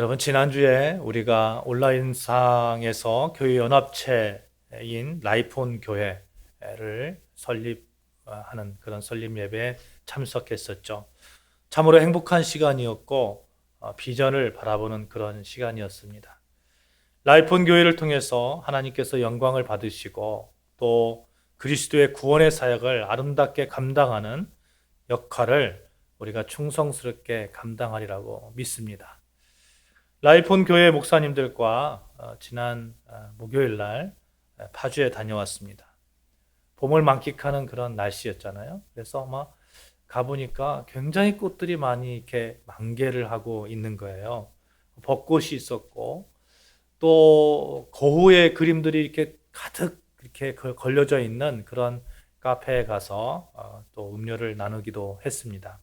여러분, 지난주에 우리가 온라인상에서 교회 연합체인 라이프온 교회를 설립하는 그런 설립 예배에 참석했었죠. 참으로 행복한 시간이었고 비전을 바라보는 그런 시간이었습니다. 라이프온 교회를 통해서 하나님께서 영광을 받으시고 또 그리스도의 구원의 사역을 아름답게 감당하는 역할을 우리가 충성스럽게 감당하리라고 믿습니다. 라이프온 교회 목사님들과 지난 목요일 날 파주에 다녀왔습니다. 봄을 만끽하는 그런 날씨였잖아요. 그래서 막 가보니까 굉장히 꽃들이 많이 이렇게 만개를 하고 있는 거예요. 벚꽃이 있었고 또 거후의 그림들이 이렇게 가득 이렇게 걸려져 있는 그런 카페에 가서 또 음료를 나누기도 했습니다.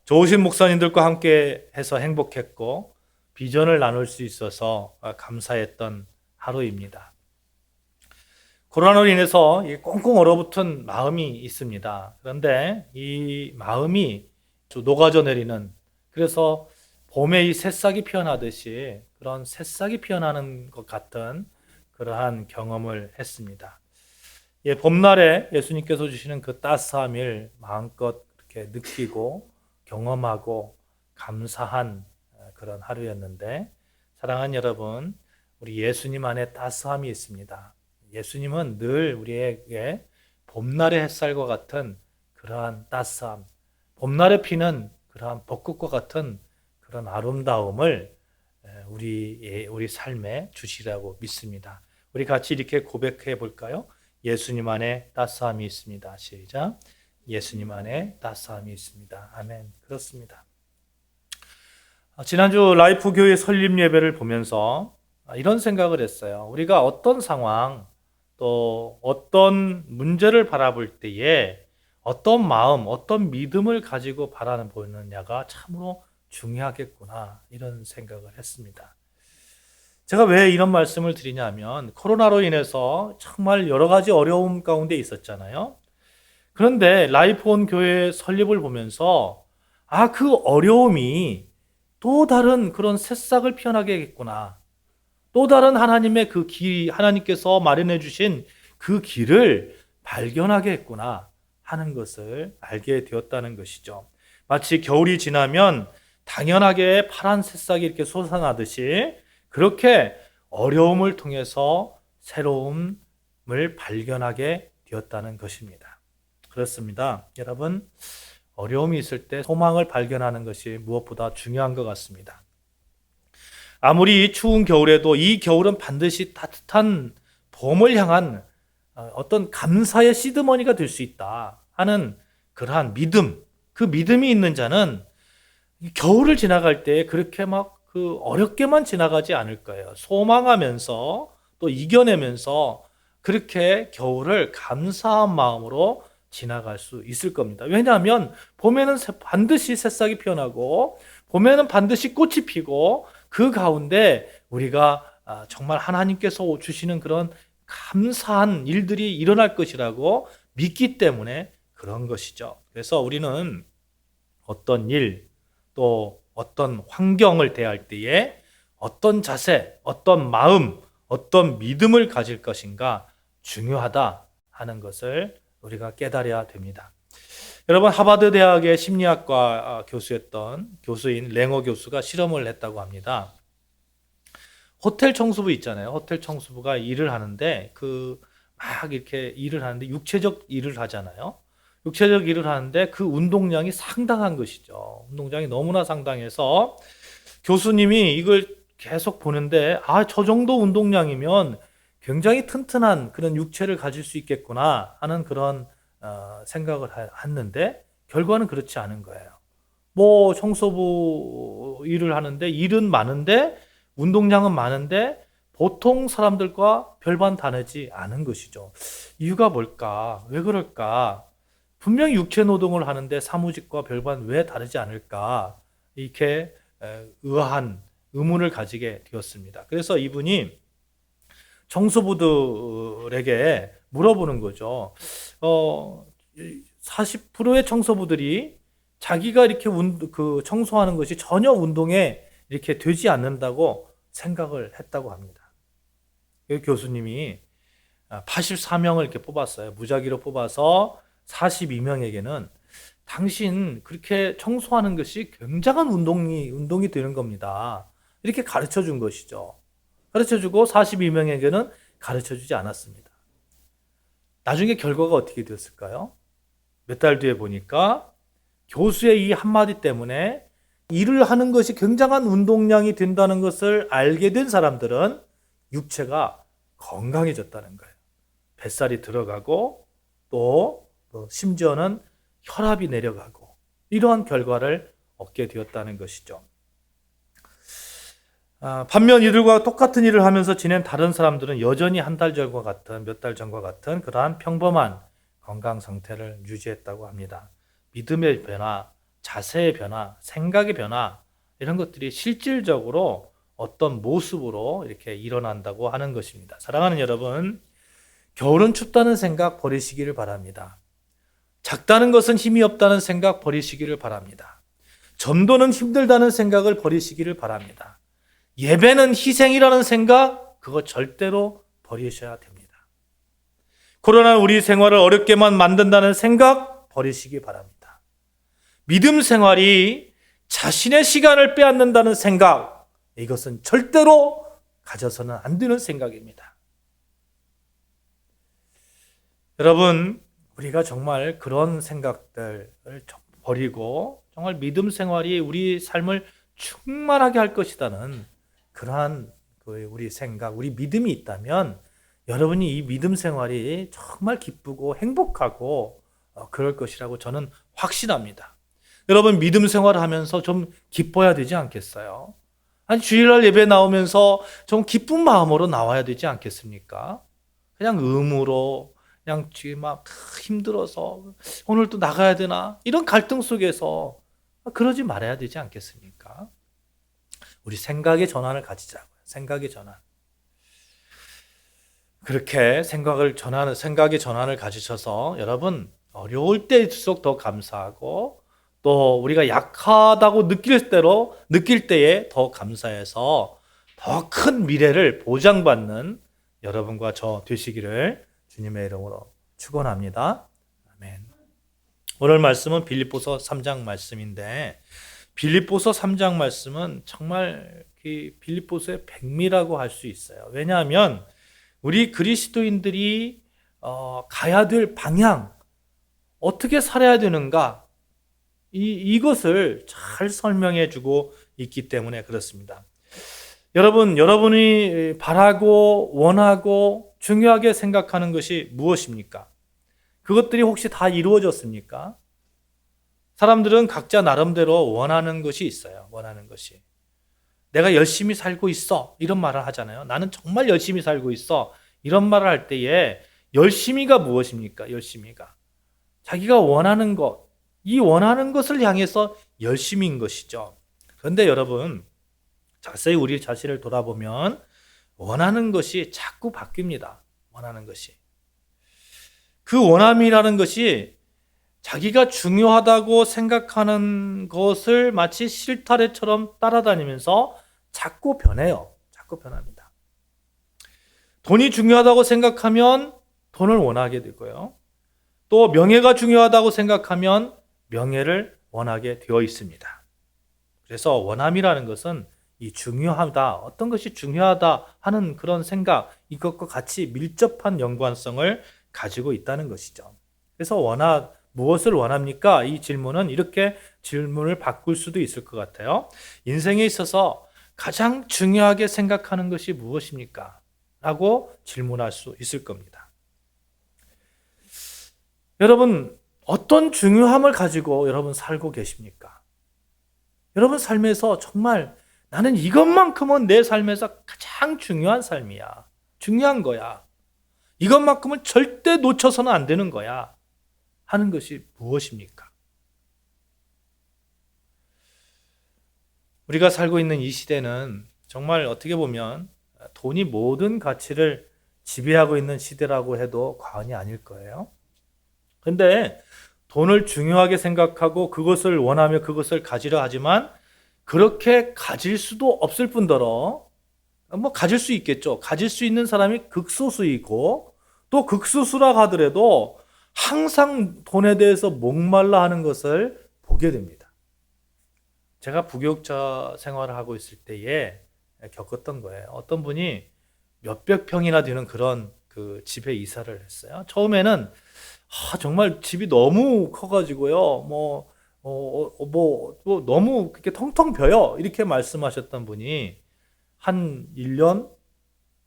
좋으신 목사님들과 함께 해서 행복했고 비전을 나눌 수 있어서 감사했던 하루입니다. 코로나로 인해서 꽁꽁 얼어붙은 마음이 있습니다. 그런데 이 마음이 녹아져 내리는, 그래서 봄에 이 새싹이 피어나듯이 그런 새싹이 피어나는 것 같은 그러한 경험을 했습니다. 봄날에 예수님께서 주시는 그 따스함을 마음껏 이렇게 느끼고 경험하고 감사한 그런 하루였는데, 사랑하는 여러분, 우리 예수님 안에 따스함이 있습니다. 예수님은 늘 우리에게 봄날의 햇살과 같은 그러한 따스함, 봄날에 피는 그러한 벚꽃과 같은 그런 아름다움을 우리 삶에 주시라고 믿습니다. 우리 같이 이렇게 고백해 볼까요? 예수님 안에 따스함이 있습니다. 시작. 예수님 안에 따스함이 있습니다. 아멘. 그렇습니다. 지난주 라이프 교회 설립 예배를 보면서 이런 생각을 했어요. 우리가 어떤 상황, 또 어떤 문제를 바라볼 때에 어떤 마음, 어떤 믿음을 가지고 바라보느냐가 참으로 중요하겠구나, 이런 생각을 했습니다. 제가 왜 이런 말씀을 드리냐면, 코로나로 인해서 정말 여러 가지 어려움 가운데 있었잖아요. 그런데 라이프온 교회 설립을 보면서 그 어려움이 또 다른 그런 새싹을 피어나게 하겠구나. 또 다른 하나님의 그 길, 하나님께서 마련해 주신 그 길을 발견하게 했구나 하는 것을 알게 되었다는 것이죠. 마치 겨울이 지나면 당연하게 파란 새싹이 이렇게 솟아나듯이, 그렇게 어려움을 통해서 새로움을 발견하게 되었다는 것입니다. 그렇습니다. 여러분, 어려움이 있을 때 소망을 발견하는 것이 무엇보다 중요한 것 같습니다. 아무리 추운 겨울에도 이 겨울은 반드시 따뜻한 봄을 향한 어떤 감사의 시드머니가 될 수 있다 하는 그러한 믿음, 그 믿음이 있는 자는 겨울을 지나갈 때 그렇게 막 그 어렵게만 지나가지 않을 거예요. 소망하면서 또 이겨내면서 그렇게 겨울을 감사한 마음으로 지나갈 수 있을 겁니다. 왜냐하면 봄에는 반드시 새싹이 피어나고 봄에는 반드시 꽃이 피고 그 가운데 우리가 정말 하나님께서 주시는 그런 감사한 일들이 일어날 것이라고 믿기 때문에 그런 것이죠. 그래서 우리는 어떤 일, 또 어떤 환경을 대할 때에 어떤 자세, 어떤 마음, 어떤 믿음을 가질 것인가 중요하다 하는 것을 우리가 깨달아야 됩니다. 여러분, 하버드 대학의 심리학과 교수였던 교수인 랭어 교수가 실험을 했다고 합니다. 호텔 청소부 있잖아요. 호텔 청소부가 일을 하는데 막 이렇게 일을 하는데 육체적 일을 하잖아요. 육체적 일을 하는데 그 운동량이 상당한 것이죠. 운동량이 너무나 상당해서 교수님이 이걸 계속 보는데 저 정도 운동량이면 굉장히 튼튼한 그런 육체를 가질 수 있겠구나 하는 그런 생각을 했는데 결과는 그렇지 않은 거예요. 뭐 청소부 일을 하는데 일은 많은데 운동량은 많은데 보통 사람들과 별반 다르지 않은 것이죠. 이유가 뭘까? 왜 그럴까? 분명히 육체 노동을 하는데 사무직과 별반 왜 다르지 않을까? 이렇게 의아한 의문을 가지게 되었습니다. 그래서 이분이 청소부들에게 물어보는 거죠. 40%의 청소부들이 자기가 이렇게 청소하는 것이 전혀 운동에 이렇게 되지 않는다고 생각을 했다고 합니다. 그 교수님이 84명을 이렇게 뽑았어요. 무작위로 뽑아서 42명에게는 당신 그렇게 청소하는 것이 굉장한 운동이 되는 겁니다. 이렇게 가르쳐 준 것이죠. 가르쳐 주고 42명에게는 가르쳐 주지 않았습니다. 나중에 결과가 어떻게 되었을까요? 몇 달 뒤에 보니까 교수의 이 한마디 때문에 일을 하는 것이 굉장한 운동량이 된다는 것을 알게 된 사람들은 육체가 건강해졌다는 거예요. 뱃살이 들어가고 또 심지어는 혈압이 내려가고 이러한 결과를 얻게 되었다는 것이죠. 반면 이들과 똑같은 일을 하면서 지낸 다른 사람들은 여전히 한 달 전과 같은 몇 달 전과 같은 그러한 평범한 건강 상태를 유지했다고 합니다. 믿음의 변화, 자세의 변화, 생각의 변화 이런 것들이 실질적으로 어떤 모습으로 이렇게 일어난다고 하는 것입니다. 사랑하는 여러분, 겨울은 춥다는 생각 버리시기를 바랍니다. 작다는 것은 힘이 없다는 생각 버리시기를 바랍니다. 전도는 힘들다는 생각을 버리시기를 바랍니다. 예배는 희생이라는 생각, 그거 절대로 버리셔야 됩니다. 코로나는 우리 생활을 어렵게만 만든다는 생각 버리시기 바랍니다. 믿음 생활이 자신의 시간을 빼앗는다는 생각, 이것은 절대로 가져서는 안 되는 생각입니다. 여러분, 우리가 정말 그런 생각들을 버리고 정말 믿음 생활이 우리 삶을 충만하게 할 것이라는 그러한 우리 생각, 우리 믿음이 있다면 여러분이 이 믿음 생활이 정말 기쁘고 행복하고 그럴 것이라고 저는 확신합니다. 여러분 믿음 생활을 하면서 좀 기뻐야 되지 않겠어요? 아니 주일날 예배 나오면서 좀 기쁜 마음으로 나와야 되지 않겠습니까? 그냥 의무로 그냥 지금 막 힘들어서 오늘 또 나가야 되나? 이런 갈등 속에서 그러지 말아야 되지 않겠습니까? 우리 생각의 전환을 가지자고요. 생각의 전환. 그렇게 생각의 전환을 가지셔서 여러분 어려울 때일수록 더 감사하고 또 우리가 약하다고 느낄 때에 더 감사해서 더 큰 미래를 보장받는 여러분과 저 되시기를 주님의 이름으로 축원합니다. 아멘. 오늘 말씀은 빌립보서 3장 말씀인데 빌립보서 3장 말씀은 정말 빌립보서의 백미라고 할 수 있어요. 왜냐하면 우리 그리스도인들이 가야 될 방향, 어떻게 살아야 되는가 이것을 잘 설명해 주고 있기 때문에 그렇습니다. 여러분이 바라고 원하고 중요하게 생각하는 것이 무엇입니까? 그것들이 혹시 다 이루어졌습니까? 사람들은 각자 나름대로 원하는 것이 있어요. 원하는 것이. 내가 열심히 살고 있어. 이런 말을 하잖아요. 나는 정말 열심히 살고 있어. 이런 말을 할 때에 열심히가 무엇입니까? 열심히가. 자기가 원하는 것, 이 원하는 것을 향해서 열심인 것이죠. 그런데 여러분, 자세히 우리 자신을 돌아보면 원하는 것이 자꾸 바뀝니다. 원하는 것이. 그 원함이라는 것이 자기가 중요하다고 생각하는 것을 마치 실타래처럼 따라다니면서 자꾸 변해요. 자꾸 변합니다. 돈이 중요하다고 생각하면 돈을 원하게 되고요. 또 명예가 중요하다고 생각하면 명예를 원하게 되어 있습니다. 그래서 원함이라는 것은 이 중요하다, 어떤 것이 중요하다 하는 그런 생각, 이것과 같이 밀접한 연관성을 가지고 있다는 것이죠. 그래서 무엇을 원합니까? 이 질문은 이렇게 질문을 바꿀 수도 있을 것 같아요. 인생에 있어서 가장 중요하게 생각하는 것이 무엇입니까? 라고 질문할 수 있을 겁니다. 여러분, 어떤 중요함을 가지고 여러분 살고 계십니까? 여러분 삶에서 정말 나는 이것만큼은 내 삶에서 가장 중요한 삶이야. 중요한 거야. 이것만큼은 절대 놓쳐서는 안 되는 거야. 하는 것이 무엇입니까? 우리가 살고 있는 이 시대는 정말 어떻게 보면 돈이 모든 가치를 지배하고 있는 시대라고 해도 과언이 아닐 거예요. 근데 돈을 중요하게 생각하고 그것을 원하며 그것을 가지려 하지만 그렇게 가질 수도 없을 뿐더러 뭐 가질 수 있겠죠. 가질 수 있는 사람이 극소수이고 또 극소수라 하더라도 항상 돈에 대해서 목말라 하는 것을 보게 됩니다. 제가 부교육자 생활을 하고 있을 때에 겪었던 거예요. 어떤 분이 몇백 평이나 되는 그런 그 집에 이사를 했어요. 처음에는 정말 집이 너무 커가지고요. 뭐 너무 그렇게 텅텅 벼요. 이렇게 말씀하셨던 분이 한 1년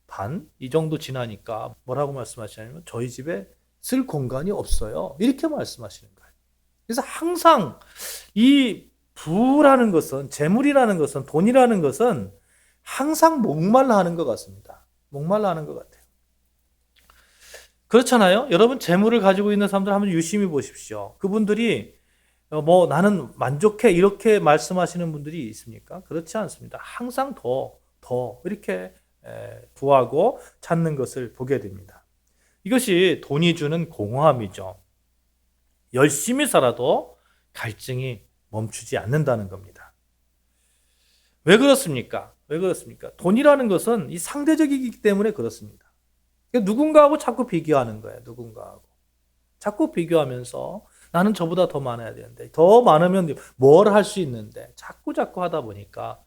반 이 정도 지나니까 뭐라고 말씀하시냐면 저희 집에 쓸 공간이 없어요. 이렇게 말씀하시는 거예요. 그래서 항상 이 부라는 것은, 재물이라는 것은, 돈이라는 것은 항상 목말라 하는 것 같습니다. 목말라 하는 것 같아요. 그렇잖아요? 여러분, 재물을 가지고 있는 사람들 한번 유심히 보십시오. 그분들이 뭐 나는 만족해 이렇게 말씀하시는 분들이 있습니까? 그렇지 않습니다. 항상 더 이렇게 구하고 찾는 것을 보게 됩니다. 이것이 돈이 주는 공허함이죠. 열심히 살아도 갈증이 멈추지 않는다는 겁니다. 왜 그렇습니까? 왜 그렇습니까? 돈이라는 것은 이 상대적이기 때문에 그렇습니다. 누군가하고 자꾸 비교하는 거예요. 누군가하고. 자꾸 비교하면서 나는 저보다 더 많아야 되는데 더 많으면 뭘 할 수 있는데 자꾸 하다 보니까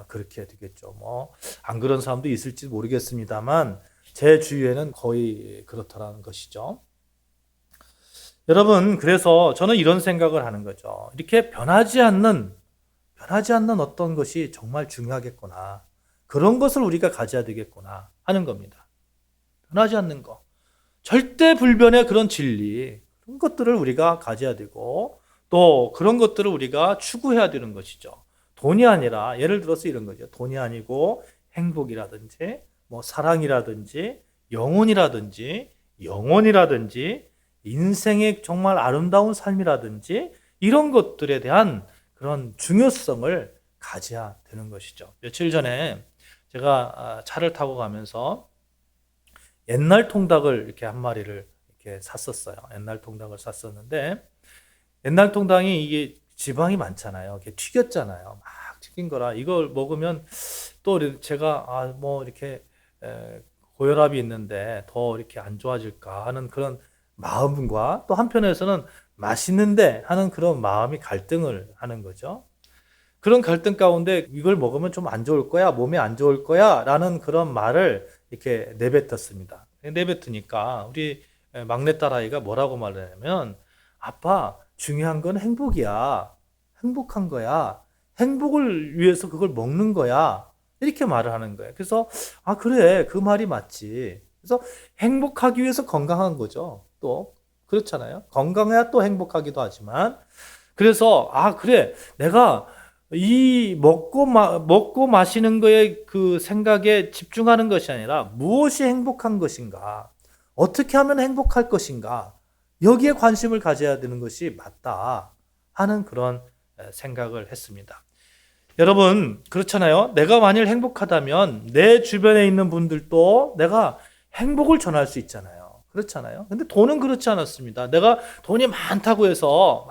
그렇게 되겠죠. 뭐 안 그런 사람도 있을지 모르겠습니다만 제 주위에는 거의 그렇다라는 것이죠. 여러분, 그래서 저는 이런 생각을 하는 거죠. 이렇게 변하지 않는 어떤 것이 정말 중요하겠구나. 그런 것을 우리가 가져야 되겠구나 하는 겁니다. 변하지 않는 것. 절대 불변의 그런 진리, 그런 것들을 우리가 가져야 되고 또 그런 것들을 우리가 추구해야 되는 것이죠. 돈이 아니라 예를 들어서 이런 거죠. 돈이 아니고 행복이라든지 뭐 사랑이라든지 영혼이라든지 영혼이라든지 인생의 정말 아름다운 삶이라든지 이런 것들에 대한 그런 중요성을 가져야 되는 것이죠. 며칠 전에 제가 차를 타고 가면서 옛날 통닭을 이렇게 한 마리를 이렇게 샀었어요. 옛날 통닭을 샀었는데 옛날 통닭이 이게 지방이 많잖아요. 이렇게 튀겼잖아요. 막 튀긴 거라 이걸 먹으면 또 제가 뭐 이렇게 고혈압이 있는데 더 이렇게 안 좋아질까 하는 그런 마음과 또 한편에서는 맛있는데 하는 그런 마음이 갈등을 하는 거죠. 그런 갈등 가운데 이걸 먹으면 좀 안 좋을 거야, 몸에 안 좋을 거야 라는 그런 말을 이렇게 내뱉었습니다. 내뱉으니까 우리 막내딸 아이가 뭐라고 말하냐면 아빠, 중요한 건 행복이야. 행복한 거야. 행복을 위해서 그걸 먹는 거야. 이렇게 말을 하는 거예요. 그래서 그래, 그 말이 맞지. 그래서 행복하기 위해서 건강한 거죠. 또 그렇잖아요. 건강해야 또 행복하기도 하지만 그래서 그래, 내가 이 먹고 마시는 거에 그 생각에 집중하는 것이 아니라 무엇이 행복한 것인가, 어떻게 하면 행복할 것인가, 여기에 관심을 가져야 되는 것이 맞다 하는 그런 생각을 했습니다. 여러분, 그렇잖아요. 내가 만일 행복하다면 내 주변에 있는 분들도 내가 행복을 전할 수 있잖아요. 그렇잖아요. 근데 돈은 그렇지 않았습니다. 내가 돈이 많다고 해서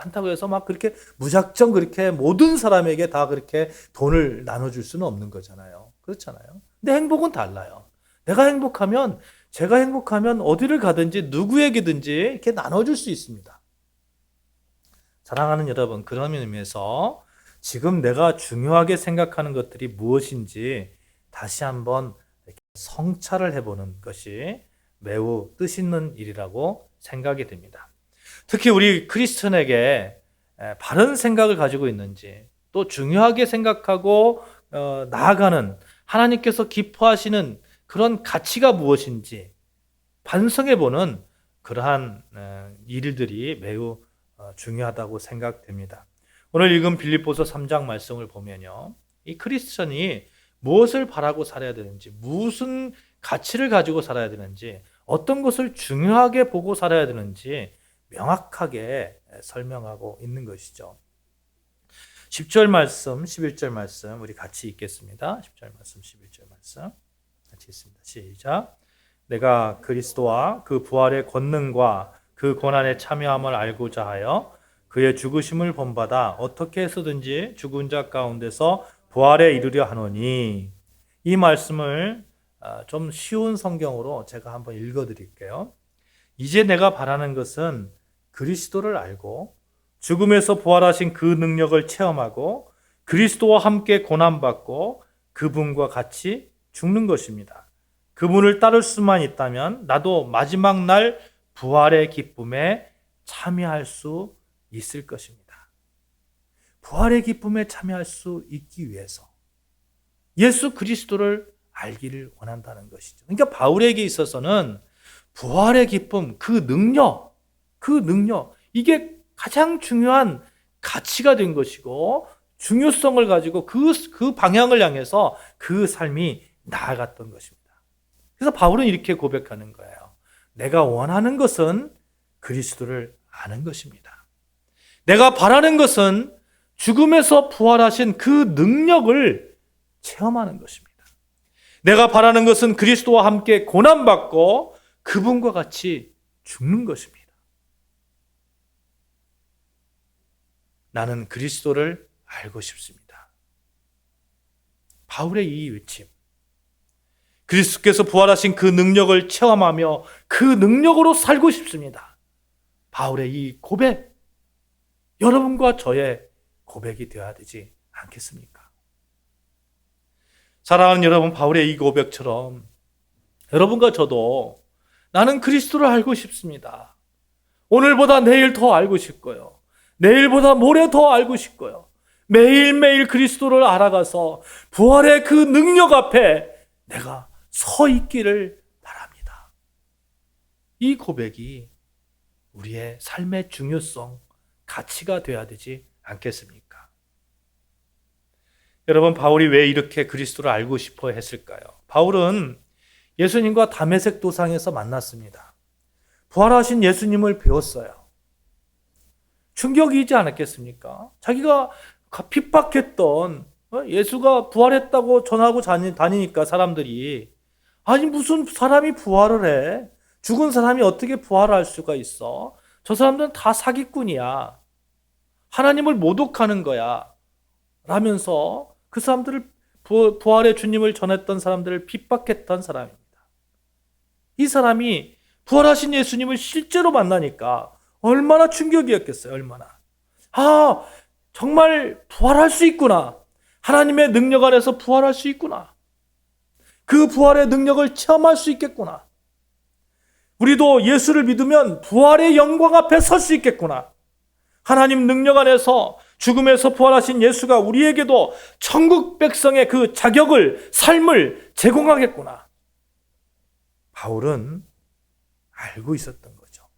막 그렇게 무작정 그렇게 모든 사람에게 다 그렇게 돈을 나눠줄 수는 없는 거잖아요. 그렇잖아요. 근데 행복은 달라요. 제가 행복하면 어디를 가든지 누구에게든지 이렇게 나눠줄 수 있습니다. 사랑하는 여러분, 그런 의미에서 지금 내가 중요하게 생각하는 것들이 무엇인지 다시 한번 성찰을 해보는 것이 매우 뜻있는 일이라고 생각이 됩니다. 특히 우리 크리스천에게 바른 생각을 가지고 있는지 또 중요하게 생각하고 나아가는 하나님께서 기뻐하시는 그런 가치가 무엇인지 반성해보는 그러한 일들이 매우 중요하다고 생각됩니다. 오늘 읽은 빌립보서 3장 말씀을 보면요. 이 크리스천이 무엇을 바라고 살아야 되는지, 무슨 가치를 가지고 살아야 되는지, 어떤 것을 중요하게 보고 살아야 되는지 명확하게 설명하고 있는 것이죠. 10절 말씀, 11절 말씀 우리 같이 읽겠습니다. 10절 말씀, 11절 말씀 같이 읽습니다. 시작. 내가 그리스도와 그 부활의 권능과 그 고난에 참여함을 알고자 하여 그의 죽으심을 본받아 어떻게 해서든지 죽은 자 가운데서 부활에 이르려 하노니. 이 말씀을 좀 쉬운 성경으로 제가 한번 읽어드릴게요. 이제 내가 바라는 것은 그리스도를 알고 죽음에서 부활하신 그 능력을 체험하고 그리스도와 함께 고난받고 그분과 같이 죽는 것입니다. 그분을 따를 수만 있다면 나도 마지막 날 부활의 기쁨에 참여할 수 있을 것입니다. 부활의 기쁨에 참여할 수 있기 위해서 예수 그리스도를 알기를 원한다는 것이죠. 그러니까 바울에게 있어서는 부활의 기쁨, 그 능력, 이게 가장 중요한 가치가 된 것이고 중요성을 가지고 그 방향을 향해서 그 삶이 나아갔던 것입니다. 그래서 바울은 이렇게 고백하는 거예요. 내가 원하는 것은 그리스도를 아는 것입니다. 내가 바라는 것은 죽음에서 부활하신 그 능력을 체험하는 것입니다. 내가 바라는 것은 그리스도와 함께 고난받고 그분과 같이 죽는 것입니다. 나는 그리스도를 알고 싶습니다. 바울의 이 외침. 그리스도께서 부활하신 그 능력을 체험하며 그 능력으로 살고 싶습니다. 바울의 이 고백, 여러분과 저의 고백이 되어야 되지 않겠습니까? 사랑하는 여러분, 바울의 이 고백처럼 여러분과 저도 나는 그리스도를 알고 싶습니다. 오늘보다 내일 더 알고 싶고요. 내일보다 모레 더 알고 싶고요. 매일매일 그리스도를 알아가서 부활의 그 능력 앞에 내가 서 있기를 바랍니다. 이 고백이 우리의 삶의 중요성, 가치가 되어야 되지 않겠습니까? 여러분, 바울이 왜 이렇게 그리스도를 알고 싶어 했을까요? 바울은 예수님과 다메섹 도상에서 만났습니다. 부활하신 예수님을 배웠어요. 충격이지 않았겠습니까? 자기가 핍박했던 예수가 부활했다고 전하고 다니니까 사람들이 아니 무슨 사람이 부활을 해? 죽은 사람이 어떻게 부활할 수가 있어? 저 사람들은 다 사기꾼이야. 하나님을 모독하는 거야. 라면서 그 사람들을 부활의 주님을 전했던 사람들을 핍박했던 사람입니다. 이 사람이 부활하신 예수님을 실제로 만나니까 얼마나 충격이었겠어요. 얼마나. 정말 부활할 수 있구나. 하나님의 능력 안에서 부활할 수 있구나. 그 부활의 능력을 체험할 수 있겠구나. 우리도 예수를 믿으면 부활의 영광 앞에 설 수 있겠구나. 하나님 능력 안에서 죽음에서 부활하신 예수가 우리에게도 천국 백성의 그 자격을, 삶을 제공하겠구나. 바울은 알고 있었던 거죠.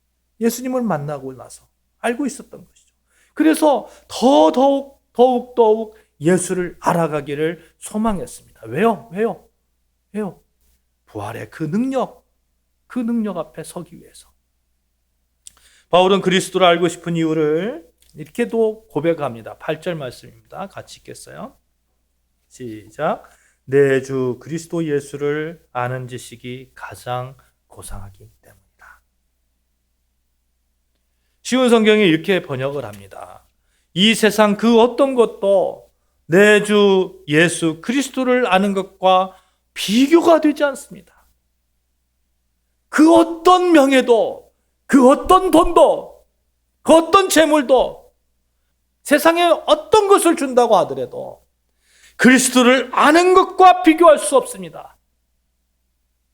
예수님을 만나고 나서 알고 있었던 것이죠. 그래서 더욱 예수를 알아가기를 소망했습니다. 왜요? 부활의 그 능력 앞에 서기 위해서. 바울은 그리스도를 알고 싶은 이유를 이렇게도 고백합니다. 8절 말씀입니다. 같이 읽겠어요. 시작. 내 주 그리스도 예수를 아는 지식이 가장 고상하기 때문이다. 쉬운 성경이 이렇게 번역을 합니다. 이 세상 그 어떤 것도 내 주 예수 그리스도를 아는 것과 비교가 되지 않습니다. 그 어떤 명예도, 그 어떤 돈도, 그 어떤 재물도, 세상에 어떤 것을 준다고 하더라도 그리스도를 아는 것과 비교할 수 없습니다.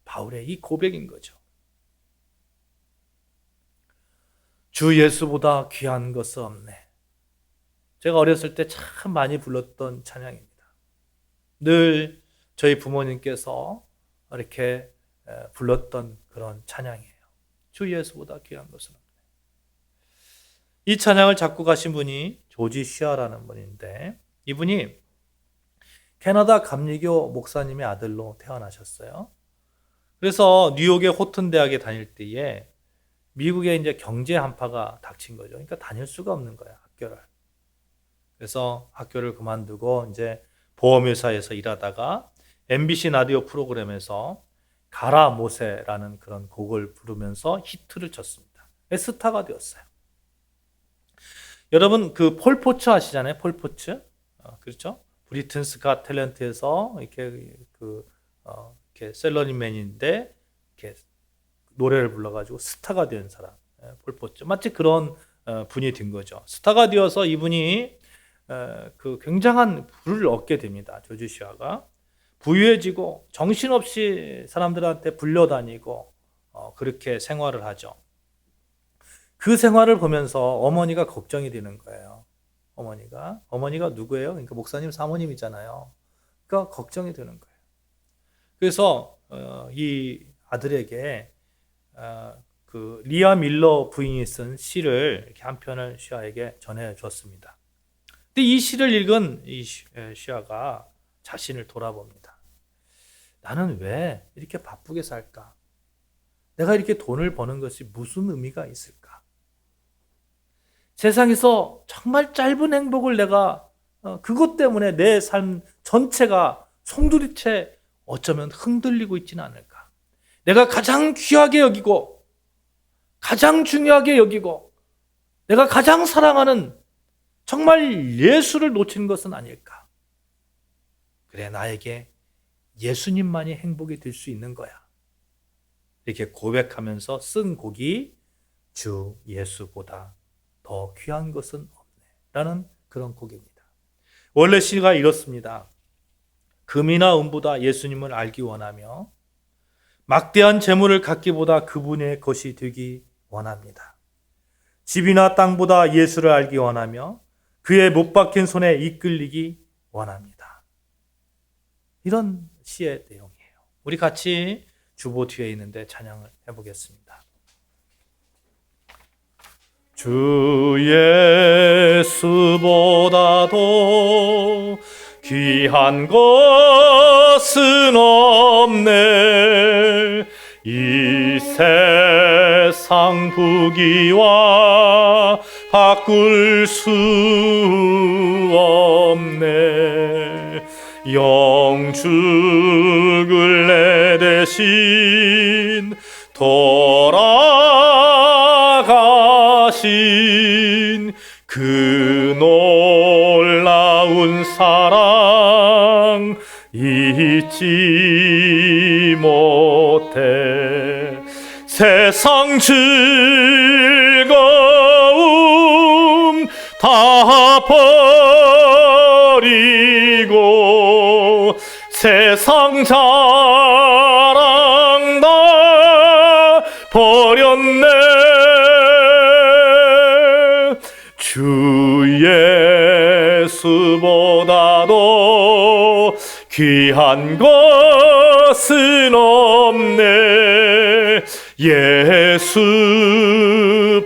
바울의 이 고백인 거죠. 주 예수보다 귀한 것은 없네. 제가 어렸을 때 참 많이 불렀던 찬양입니다. 늘 저희 부모님께서 이렇게 불렀던 그런 찬양이에요. 주 예수보다 귀한 것은 없네. 이 찬양을 작곡하신 분이 조지 시아라는 분인데 이분이 캐나다 감리교 목사님의 아들로 태어나셨어요. 그래서 뉴욕의 호튼 대학에 다닐 때에 미국에 이제 경제 한파가 닥친 거죠. 그러니까 다닐 수가 없는 거야, 학교를. 그래서 학교를 그만두고 이제 보험회사에서 일하다가 MBC 라디오 프로그램에서 가라 모세라는 그런 곡을 부르면서 히트를 쳤습니다. 스타가 되었어요. 여러분 그 폴포츠 아시잖아요. 폴포츠. 그렇죠? 브리튼스 갓 탤런트에서 이렇게 셀러리맨인데 이렇게 노래를 불러가지고 스타가 된 사람. 폴포츠. 마치 그런 분이 된 거죠. 스타가 되어서 이분이 그 굉장한 부를 얻게 됩니다. 조지시아가 부유해지고 정신없이 사람들한테 불려다니고 그렇게 생활을 하죠. 그 생활을 보면서 어머니가 걱정이 되는 거예요. 어머니가 누구예요? 그러니까 목사님 사모님이잖아요. 그러니까 걱정이 되는 거예요. 그래서 이 아들에게 그 리아 밀러 부인이 쓴 시를 이렇게 한 편을 시아에게 전해줬습니다. 근데 이 시를 읽은 이 시아가 자신을 돌아봅니다. 나는 왜 이렇게 바쁘게 살까? 내가 이렇게 돈을 버는 것이 무슨 의미가 있을까? 세상에서 정말 짧은 행복을 내가 그것 때문에 내 삶 전체가 송두리째 어쩌면 흔들리고 있지는 않을까? 내가 가장 귀하게 여기고 가장 중요하게 여기고 내가 가장 사랑하는 정말 예수를 놓친 것은 아닐까? 그래, 나에게 예수님만이 행복이 될 수 있는 거야. 이렇게 고백하면서 쓴 곡이 주 예수보다 더 귀한 것은 없네 라는 그런 곡입니다. 원래 시가 이렇습니다. 금이나 은보다 예수님을 알기 원하며 막대한 재물을 갖기보다 그분의 것이 되기 원합니다. 집이나 땅보다 예수를 알기 원하며 그의 못 박힌 손에 이끌리기 원합니다. 이런 시의 내용이에요. 우리 같이 주보 뒤에 있는데 찬양을 해보겠습니다. 주 예수보다도 귀한 것은 없네. 이 세상 부귀와 바꿀 수 없네. 영죽을 내 대신 돌아가신 그 놀라운 사랑 잊지 못해. 세상 즐거움 다 버리고 세상 자랑 다 버렸네. 주 예수보다도 귀한 것은 없네. 예수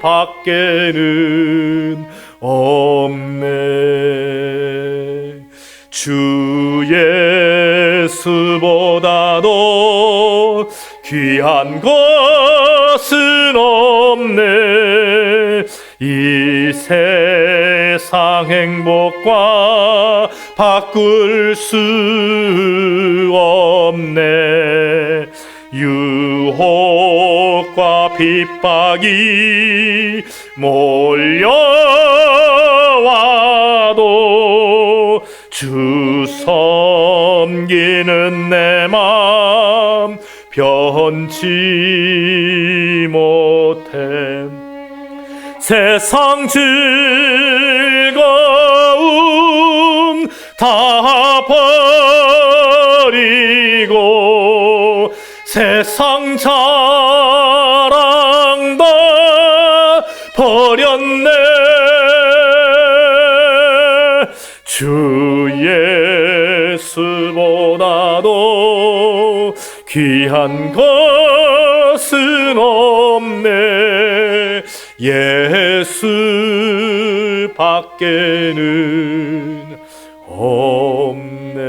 밖에는 없네. 주 예수보다도 귀한 것은 없네. 이 세상 행복과 바꿀 수 없네. 유혹과 핍박이 몰려와도 주 섬기는 내 맘 변치 못해. 세상 즐거움 다 버리고 세상 자랑 다 버렸네. 주 예수보다도 귀한 것은 없네. 예수 밖에는 없네.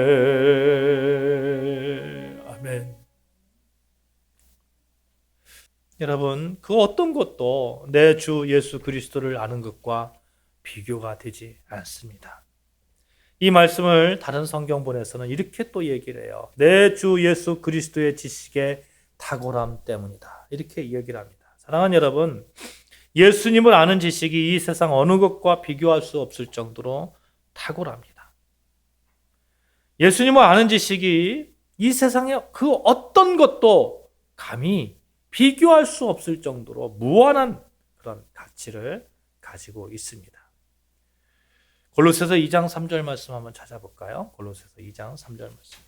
아멘. 여러분, 그 어떤 것도 내 주 예수 그리스도를 아는 것과 비교가 되지 않습니다. 이 말씀을 다른 성경본에서는 이렇게 또 얘기를 해요. 내 주 예수 그리스도의 지식의 탁월함 때문이다. 이렇게 얘기를 합니다. 사랑하는 여러분, 예수님을 아는 지식이 이 세상 어느 것과 비교할 수 없을 정도로 탁월합니다. 예수님을 아는 지식이 이 세상의 그 어떤 것도 감히 비교할 수 없을 정도로 무한한 그런 가치를 가지고 있습니다. 골로새서 2장 3절 말씀 한번 찾아볼까요? 골로새서 2장 3절 말씀.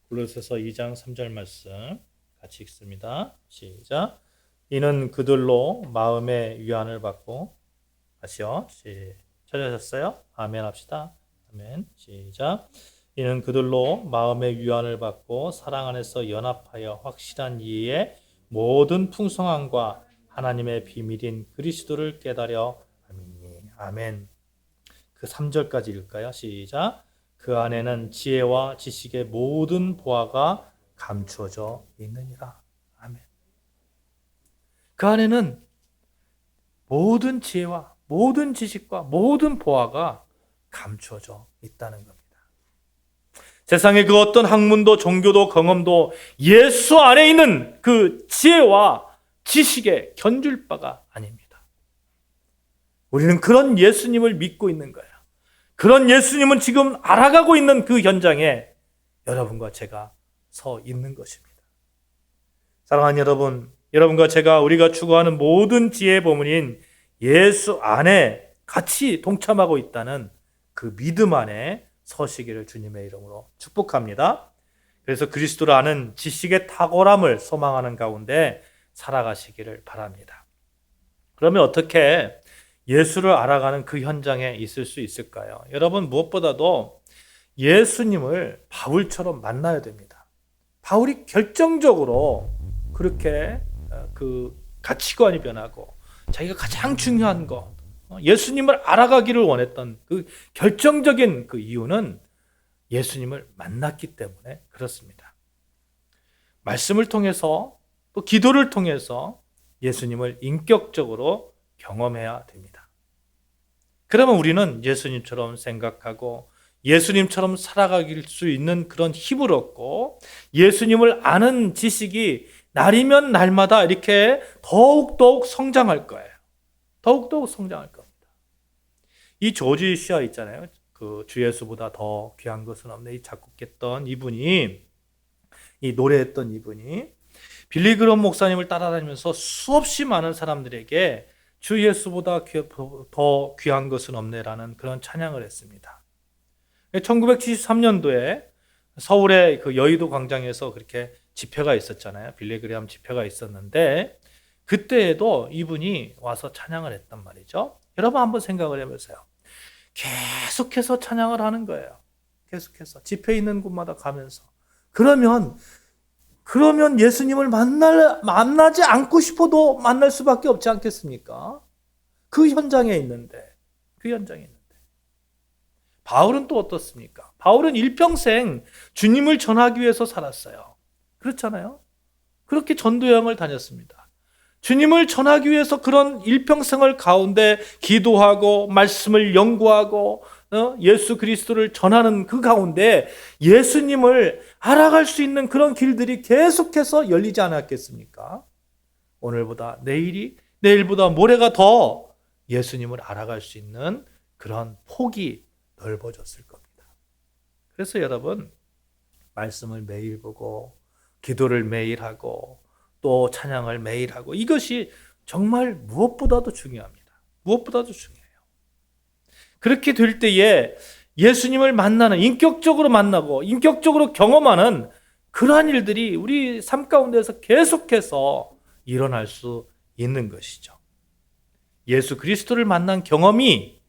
골로새서 2장 3절 말씀 같이 읽습니다. 시작. 이는 그들로 마음의 위안을 받고 다시요. 찾으셨어요? 아멘 합시다. 아멘. 시작. 이는 그들로 마음의 위안을 받고 사랑 안에서 연합하여 확실한 이해의 모든 풍성함과 하나님의 비밀인 그리스도를 깨달여 아멘. 아멘. 그 3절까지 읽을까요? 시작. 그 안에는 지혜와 지식의 모든 보화가 감추어져 있느니라. 아멘. 그 안에는 모든 지혜와 모든 지식과 모든 보화가 감추어져 있다는 겁니다. 세상의 그 어떤 학문도 종교도 경험도 예수 안에 있는 그 지혜와 지식에 견줄 바가 아닙니다. 우리는 그런 예수님을 믿고 있는 거예요. 그런 예수님은 지금 알아가고 있는 그 현장에 여러분과 제가 서 있는 것입니다. 사랑하는 여러분, 여러분과 제가 우리가 추구하는 모든 지혜의 보물인 예수 안에 같이 동참하고 있다는 그 믿음 안에 서시기를 주님의 이름으로 축복합니다. 그래서 그리스도를 아는 지식의 탁월함을 소망하는 가운데 살아가시기를 바랍니다. 그러면 어떻게 예수를 알아가는 그 현장에 있을 수 있을까요? 여러분, 무엇보다도 예수님을 바울처럼 만나야 됩니다. 바울이 결정적으로 그렇게 그 가치관이 변하고 자기가 가장 중요한 것, 예수님을 알아가기를 원했던 그 결정적인 그 이유는 예수님을 만났기 때문에 그렇습니다. 말씀을 통해서 또 기도를 통해서 예수님을 인격적으로 경험해야 됩니다. 그러면 우리는 예수님처럼 생각하고 예수님처럼 살아갈 수 있는 그런 힘을 얻고 예수님을 아는 지식이 날이면 날마다 이렇게 더욱더욱 성장할 거예요. 더욱더욱 성장할 겁니다. 이 조지 시아 있잖아요. 그 주 예수보다 더 귀한 것은 없네. 이 작곡했던 이분이, 이 노래했던 이분이 빌리 그럼 목사님을 따라다니면서 수없이 많은 사람들에게 주 예수보다 더 귀한 것은 없네라는 그런 찬양을 했습니다. 1973년도에 서울의 그 여의도 광장에서 그렇게 집회가 있었잖아요. 빌리 그레엄 집회가 있었는데 그때에도 이분이 와서 찬양을 했단 말이죠. 여러분 한번 생각을 해보세요. 계속해서 찬양을 하는 거예요. 계속해서 집회 있는 곳마다 가면서. 그러면 예수님을 만나지 않고 싶어도 만날 수밖에 없지 않겠습니까? 그 현장에 있는데. 바울은 또 어떻습니까? 바울은 일평생 주님을 전하기 위해서 살았어요. 그렇잖아요? 그렇게 전도 여행을 다녔습니다. 주님을 전하기 위해서 그런 일평생을 가운데 기도하고 말씀을 연구하고 예수 그리스도를 전하는 그 가운데 예수님을 알아갈 수 있는 그런 길들이 계속해서 열리지 않았겠습니까? 오늘보다 내일보다 모레가 더 예수님을 알아갈 수 있는 그런 폭이 넓어졌을 겁니다. 그래서 여러분, 말씀을 매일 보고 기도를 매일 하고 또 찬양을 매일 하고 이것이 정말 무엇보다도 중요합니다. 무엇보다도 중요해요. 그렇게 될 때에 예수님을 만나는, 인격적으로 만나고 인격적으로 경험하는 그러한 일들이 우리 삶 가운데서 계속해서 일어날 수 있는 것이죠. 예수 그리스도를 만난 경험이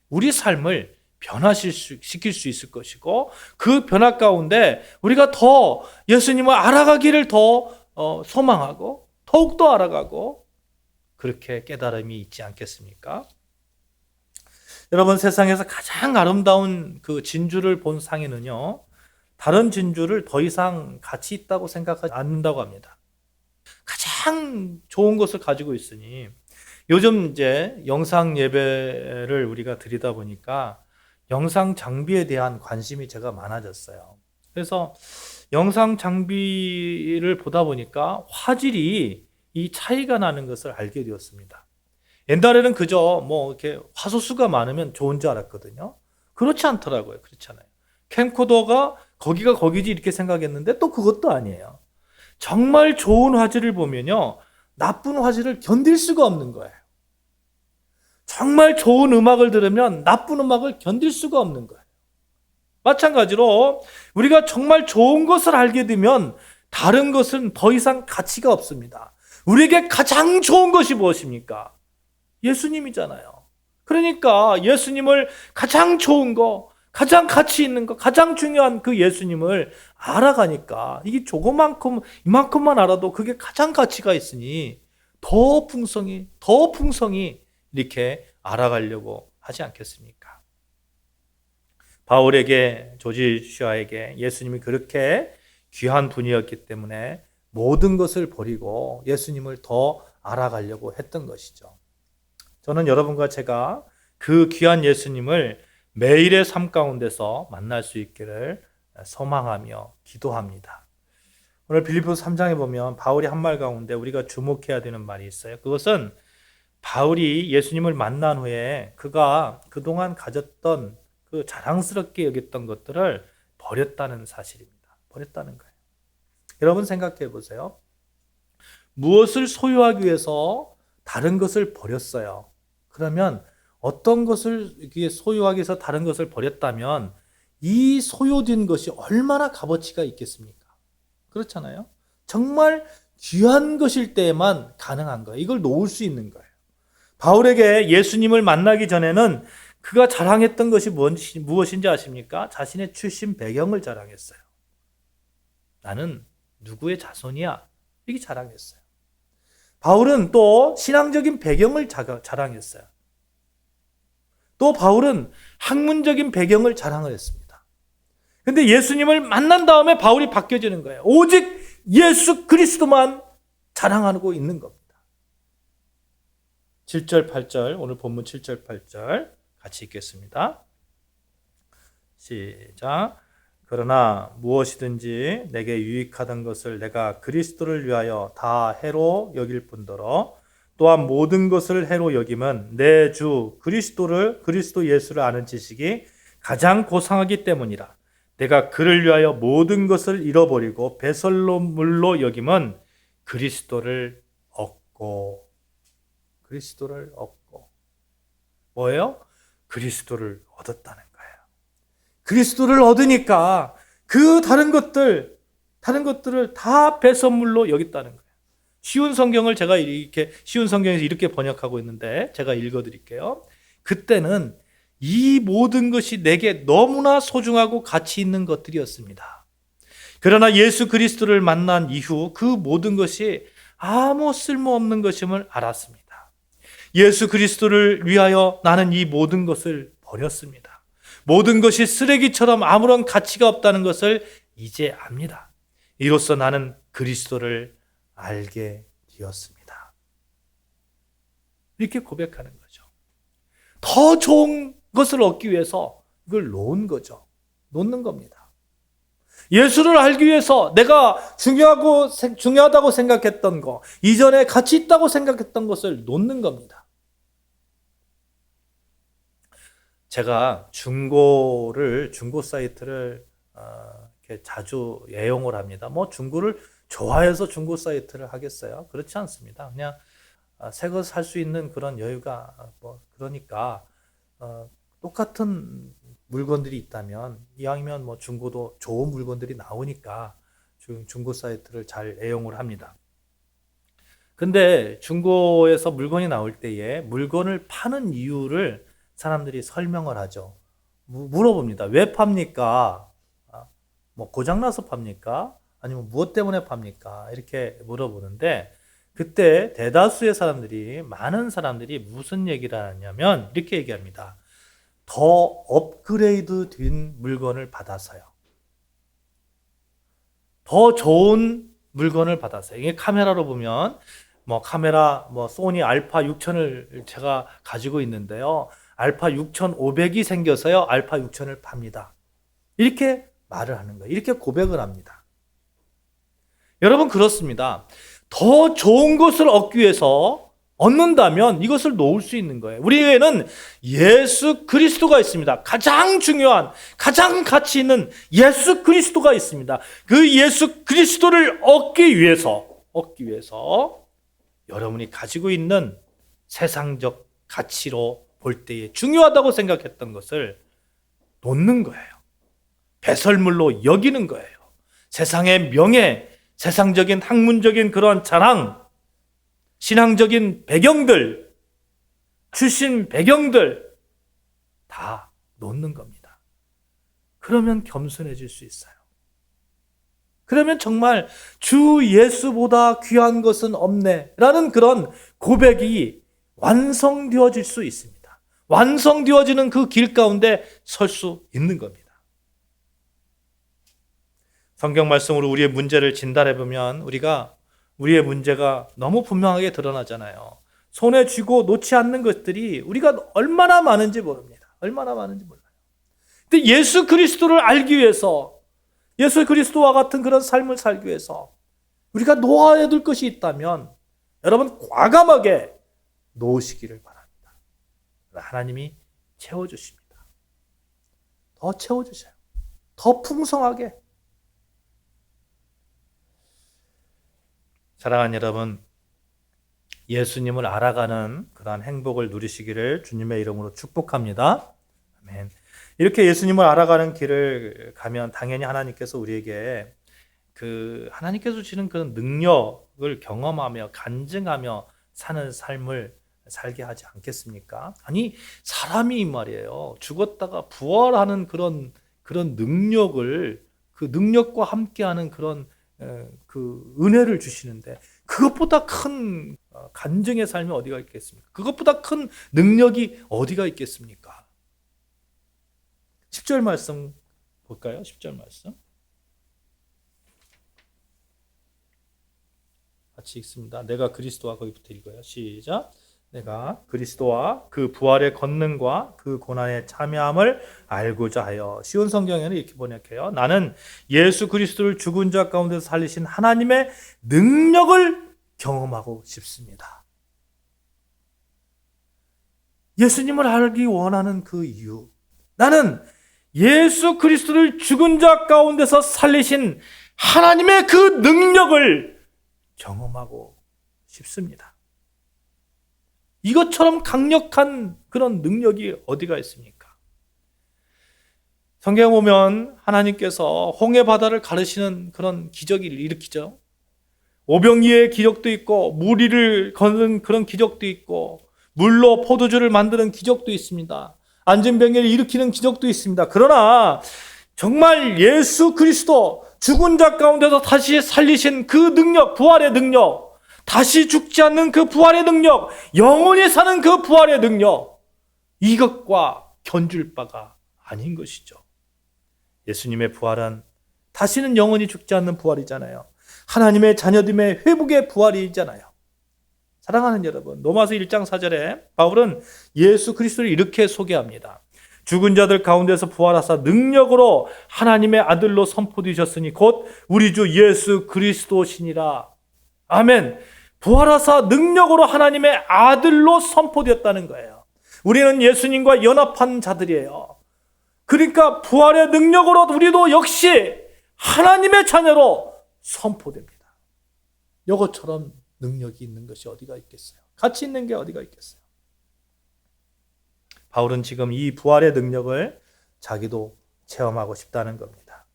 우리 삶을 변화시킬 수 있을 것이고 그 변화 가운데 우리가 더 예수님을 알아가기를 더 소망하고 더욱더 알아가고 그렇게 깨달음이 있지 않겠습니까? 여러분, 세상에서 가장 아름다운 그 진주를 본 상인은요, 다른 진주를 더 이상 가치 있다고 생각하지 않는다고 합니다. 가장 좋은 것을 가지고 있으니 요즘 이제 영상 예배를 우리가 드리다 보니까 영상 장비에 대한 관심이 제가 많아졌어요. 그래서 영상 장비를 보다 보니까 화질이 이 차이가 나는 것을 알게 되었습니다. 옛날에는 그저 뭐 이렇게 화소수가 많으면 좋은 줄 알았거든요. 그렇지 않더라고요. 그렇지 않아요. 캠코더가 거기가 거기지 이렇게 생각했는데 또 그것도 아니에요. 정말 좋은 화질을 보면요, 나쁜 화질을 견딜 수가 없는 거예요. 정말 좋은 음악을 들으면 나쁜 음악을 견딜 수가 없는 거예요. 마찬가지로 우리가 정말 좋은 것을 알게 되면 다른 것은 더 이상 가치가 없습니다. 우리에게 가장 좋은 것이 무엇입니까? 예수님이잖아요. 그러니까 예수님을 가장 좋은 거, 가장 가치 있는 거, 가장 중요한 그 예수님을 알아가니까 이게 조그만큼 이만큼만 알아도 그게 가장 가치가 있으니 더 풍성히 이렇게 알아가려고 하지 않겠습니까? 바울에게, 조지슈아에게 예수님이 그렇게 귀한 분이었기 때문에 모든 것을 버리고 예수님을 더 알아가려고 했던 것이죠. 저는 여러분과 제가 그 귀한 예수님을 매일의 삶 가운데서 만날 수 있기를 소망하며 기도합니다. 오늘 빌립보서 3장에 보면 바울이 한 말 가운데 우리가 주목해야 되는 말이 있어요. 그것은 바울이 예수님을 만난 후에 그가 그동안 가졌던 그 자랑스럽게 여겼던 것들을 버렸다는 사실입니다. 버렸다는 거예요. 여러분 생각해 보세요. 무엇을 소유하기 위해서 다른 것을 버렸어요. 그러면 어떤 것을 소유하기 위해서 다른 것을 버렸다면 이 소유된 것이 얼마나 값어치가 있겠습니까? 그렇잖아요. 정말 귀한 것일 때에만 가능한 거예요. 이걸 놓을 수 있는 거예요. 바울에게 예수님을 만나기 전에는 그가 자랑했던 것이 무엇인지 아십니까? 자신의 출신 배경을 자랑했어요. 나는 누구의 자손이야? 이렇게 자랑했어요. 바울은 또 신앙적인 배경을 자랑했어요. 또 바울은 학문적인 배경을 자랑을 했습니다. 근데 예수님을 만난 다음에 바울이 바뀌어지는 거예요. 오직 예수 그리스도만 자랑하고 있는 겁니다. 7절, 8절, 오늘 본문 7절, 8절 같이 읽겠습니다. 시작. 그러나 무엇이든지 내게 유익하던 것을 내가 그리스도를 위하여 다 해로 여길 뿐더러 또한 모든 것을 해로 여김은 내 주 그리스도 예수를 아는 지식이 가장 고상하기 때문이라. 내가 그를 위하여 모든 것을 잃어버리고 배설로 물로 여김은 그리스도를 얻고 뭐예요? 그리스도를 얻었다는 거예요. 그리스도를 얻으니까 그 다른 것들을 다 배설물로 여겼다는 거예요. 쉬운 성경에서 이렇게 번역하고 있는데 제가 읽어드릴게요. 그때는 이 모든 것이 내게 너무나 소중하고 가치 있는 것들이었습니다. 그러나 예수 그리스도를 만난 이후 그 모든 것이 아무 쓸모없는 것임을 알았습니다. 예수 그리스도를 위하여 나는 이 모든 것을 버렸습니다. 모든 것이 쓰레기처럼 아무런 가치가 없다는 것을 이제 압니다. 이로써 나는 그리스도를 알게 되었습니다. 이렇게 고백하는 거죠. 더 좋은 것을 얻기 위해서 이걸 놓는 겁니다. 예수를 알기 위해서 내가 중요하다고 생각했던 거, 이전에 가치 있다고 생각했던 것을 놓는 겁니다. 제가 중고 사이트를 이렇게 자주 애용을 합니다. 중고를 좋아해서 중고 사이트를 하겠어요? 그렇지 않습니다. 그냥 새 것 살 수 있는 그런 여유가 그러니까 똑같은 물건들이 있다면 이왕이면 중고도 좋은 물건들이 나오니까 중고 사이트를 잘 애용을 합니다. 근데 중고에서 물건이 나올 때에 물건을 파는 이유를 사람들이 설명을 하죠. 물어봅니다. 왜 팝니까? 고장나서 팝니까? 아니면 무엇 때문에 팝니까? 이렇게 물어보는데 그때 많은 사람들이 무슨 얘기를 하냐면 이렇게 얘기합니다. 더 업그레이드 된 물건을 받아서요. 더 좋은 물건을 받아서요. 이게 카메라로 보면 카메라 소니 알파 6000을 제가 가지고 있는데요. 알파 6500이 생겨서요. 알파 6000을 팝니다. 이렇게 말을 하는 거예요. 이렇게 고백을 합니다. 여러분 그렇습니다. 더 좋은 것을 얻기 위해서 얻는다면 이것을 놓을 수 있는 거예요. 우리에게는 예수 그리스도가 있습니다. 가장 중요한, 가장 가치 있는 예수 그리스도가 있습니다. 그 예수 그리스도를 얻기 위해서 여러분이 가지고 있는 세상적 가치로 볼 때에 중요하다고 생각했던 것을 놓는 거예요. 배설물로 여기는 거예요. 세상의 명예, 세상적인 학문적인 그런 자랑, 신앙적인 배경들, 출신 배경들 다 놓는 겁니다. 그러면 겸손해질 수 있어요. 그러면 정말 주 예수보다 귀한 것은 없네 라는 그런 고백이 완성되어질 수 있습니다. 완성되어지는 그 길 가운데 설 수 있는 겁니다. 성경 말씀으로 우리의 문제를 진단해 보면 우리의 문제가 너무 분명하게 드러나잖아요. 손에 쥐고 놓지 않는 것들이 우리가 얼마나 많은지 모릅니다. 얼마나 많은지 몰라요. 근데 예수 그리스도를 알기 위해서, 예수 그리스도와 같은 그런 삶을 살기 위해서 우리가 놓아야 될 것이 있다면 여러분 과감하게 놓으시기를 바랍니다. 하나님이 채워주십니다. 더 채워주셔요. 더 풍성하게. 사랑하는 여러분, 예수님을 알아가는 그러한 행복을 누리시기를 주님의 이름으로 축복합니다. 아멘. 이렇게 예수님을 알아가는 길을 가면 당연히 하나님께서 우리에게 하나님께서 주시는 그런 능력을 경험하며 간증하며 사는 삶을 살게 하지 않겠습니까? 아니, 사람이 말이에요. 죽었다가 부활하는 그런 능력을, 그 능력과 함께하는 그런 그 은혜를 주시는데 그것보다 큰 간증의 삶이 어디가 있겠습니까? 그것보다 큰 능력이 어디가 있겠습니까? 10절 말씀 볼까요? 10절 말씀 같이 읽습니다. 내가 그리스도와, 거기부터 읽어요. 시작. 내가 그리스도와 그 부활의 권능과 그 고난의 참여함을 알고자 하여. 쉬운 성경에는 이렇게 번역해요. 나는 예수 그리스도를 죽은 자 가운데서 살리신 하나님의 능력을 경험하고 싶습니다. 예수님을 알기 원하는 그 이유. 나는 예수 그리스도를 죽은 자 가운데서 살리신 하나님의 그 능력을 경험하고 싶습니다. 이것처럼 강력한 그런 능력이 어디가 있습니까? 성경에 보면 하나님께서 홍해 바다를 가르시는 그런 기적을 일으키죠. 오병이의 기적도 있고 무리를 걷는 그런 기적도 있고 물로 포도주를 만드는 기적도 있습니다. 안진병을 일으키는 기적도 있습니다. 그러나 정말 예수 그리스도 죽은 자 가운데서 다시 살리신 그 능력, 부활의 능력, 다시 죽지 않는 그 부활의 능력, 영원히 사는 그 부활의 능력, 이것과 견줄 바가 아닌 것이죠. 예수님의 부활은 다시는 영원히 죽지 않는 부활이잖아요. 하나님의 자녀됨의 회복의 부활이잖아요. 사랑하는 여러분, 로마서 1장 4절에 바울은 예수 그리스도를 이렇게 소개합니다. 죽은 자들 가운데서 부활하사 능력으로 하나님의 아들로 선포되셨으니 곧 우리 주 예수 그리스도시니라. 아멘. 부활하사 능력으로 하나님의 아들로 선포되었다는 거예요. 우리는 예수님과 연합한 자들이에요. 그러니까 부활의 능력으로 우리도 역시 하나님의 자녀로 선포됩니다. 이것처럼 능력이 있는 것이 어디가 있겠어요? 가치 있는 게 어디가 있겠어요? 바울은 지금 이 부활의 능력을 자기도 체험하고 싶다는 겁니다.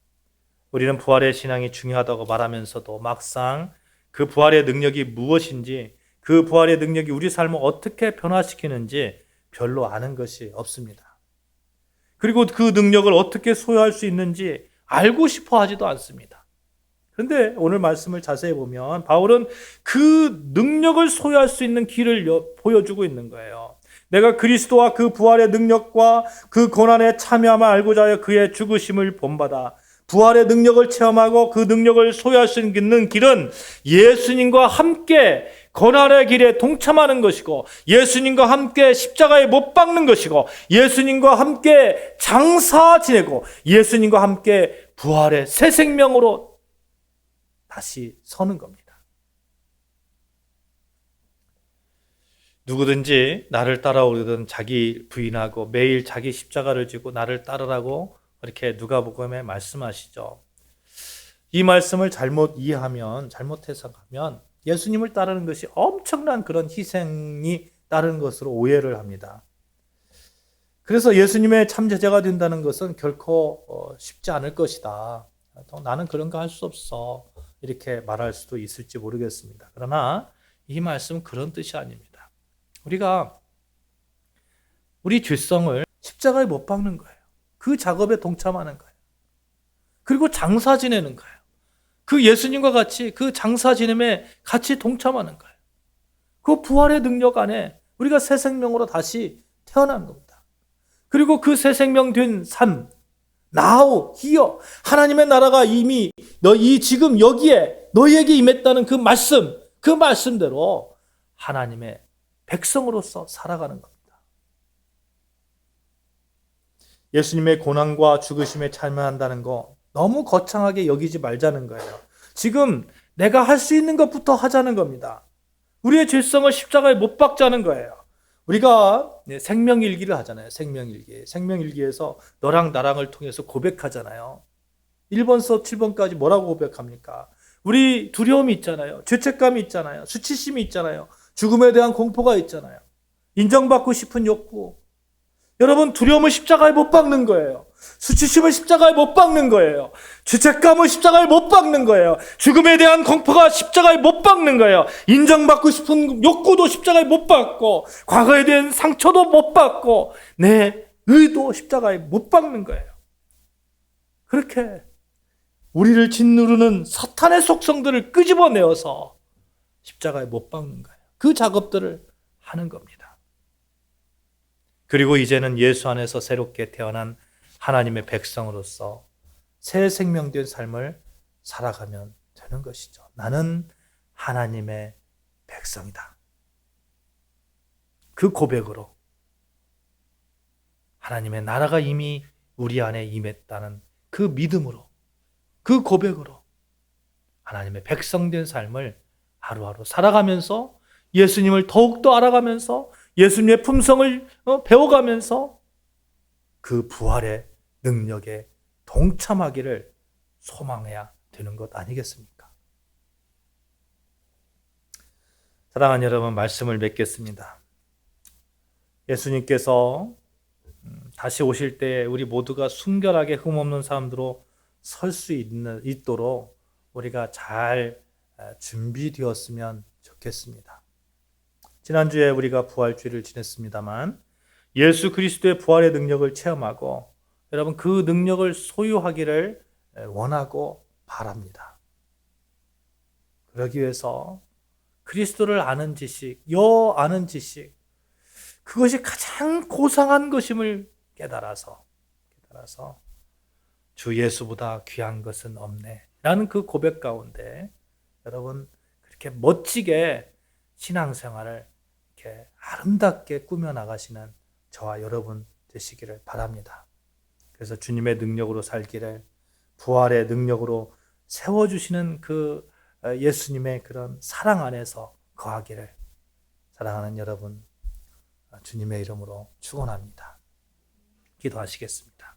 우리는 부활의 신앙이 중요하다고 말하면서도 막상 그 부활의 능력이 무엇인지, 그 부활의 능력이 우리 삶을 어떻게 변화시키는지 별로 아는 것이 없습니다. 그리고 그 능력을 어떻게 소유할 수 있는지 알고 싶어 하지도 않습니다. 그런데 오늘 말씀을 자세히 보면 바울은 그 능력을 소유할 수 있는 길을 보여주고 있는 거예요. 내가 그리스도와 그 부활의 능력과 그 고난에 참여함을 알고자 하여 그의 죽으심을 본받아. 부활의 능력을 체험하고 그 능력을 소유할 수 있는 길은 예수님과 함께 고난의 길에 동참하는 것이고 예수님과 함께 십자가에 못 박는 것이고 예수님과 함께 장사 지내고 예수님과 함께 부활의 새 생명으로 다시 서는 겁니다. 누구든지 나를 따라오려든 자기 부인하고 매일 자기 십자가를 지고 나를 따르라고 이렇게 누가복음에 말씀하시죠. 이 말씀을 잘못 이해하면, 잘못 해석하면 예수님을 따르는 것이 엄청난 그런 희생이 따르는 것으로 오해를 합니다. 그래서 예수님의 참 제자가 된다는 것은 결코 쉽지 않을 것이다. 나는 그런 거 할 수 없어. 이렇게 말할 수도 있을지 모르겠습니다. 그러나 이 말씀은 그런 뜻이 아닙니다. 우리가 우리 죄성을 십자가에 못 박는 거예요. 그 작업에 동참하는 거예요. 그리고 장사 지내는 거예요. 그 예수님과 같이 그 장사 지냄에 같이 동참하는 거예요. 그 부활의 능력 안에 우리가 새 생명으로 다시 태어난 겁니다. 그리고 그 새 생명 된 삶, now, here, 하나님의 나라가 이미 지금 여기에 너희에게 임했다는 그 말씀대로 하나님의 백성으로서 살아가는 겁니다. 예수님의 고난과 죽으심에 참여한다는 거 너무 거창하게 여기지 말자는 거예요. 지금 내가 할 수 있는 것부터 하자는 겁니다. 우리의 죄성을 십자가에 못 박자는 거예요. 우리가 생명일기를 하잖아요. 생명일기에서 너랑 나랑을 통해서 고백하잖아요. 1번서 7번까지 뭐라고 고백합니까? 우리 두려움이 있잖아요. 죄책감이 있잖아요. 수치심이 있잖아요. 죽음에 대한 공포가 있잖아요. 인정받고 싶은 욕구. 여러분, 두려움을 십자가에 못 박는 거예요. 수치심을 십자가에 못 박는 거예요. 죄책감을 십자가에 못 박는 거예요. 죽음에 대한 공포가 십자가에 못 박는 거예요. 인정받고 싶은 욕구도 십자가에 못 박고 과거에 대한 상처도 못 박고 내 의도 십자가에 못 박는 거예요. 그렇게 우리를 짓누르는 사탄의 속성들을 끄집어내어서 십자가에 못 박는 거예요. 그 작업들을 하는 겁니다. 그리고 이제는 예수 안에서 새롭게 태어난 하나님의 백성으로서 새 생명된 삶을 살아가면 되는 것이죠. 나는 하나님의 백성이다. 그 고백으로 하나님의 나라가 이미 우리 안에 임했다는 그 믿음으로, 그 고백으로 하나님의 백성된 삶을 하루하루 살아가면서 예수님을 더욱더 알아가면서 예수님의 품성을 배워가면서 그 부활의 능력에 동참하기를 소망해야 되는 것 아니겠습니까? 사랑하는 여러분, 말씀을 맺겠습니다. 예수님께서 다시 오실 때 우리 모두가 순결하게 흠없는 사람들로 설 수 있도록 우리가 잘 준비되었으면 좋겠습니다. 지난주에 우리가 부활주일을 지냈습니다만 예수 그리스도의 부활의 능력을 체험하고 여러분 그 능력을 소유하기를 원하고 바랍니다. 그러기 위해서 그리스도를 아는 지식, 아는 지식, 그것이 가장 고상한 것임을 깨달아서 주 예수보다 귀한 것은 없네 라는 그 고백 가운데 여러분 그렇게 멋지게 신앙생활을 이렇게 아름답게 꾸며나가시는 저와 여러분 되시기를 바랍니다. 그래서 주님의 능력으로 살기를, 부활의 능력으로 세워주시는 그 예수님의 그런 사랑 안에서 거하기를 사랑하는 여러분 주님의 이름으로 축원합니다. 기도하시겠습니다.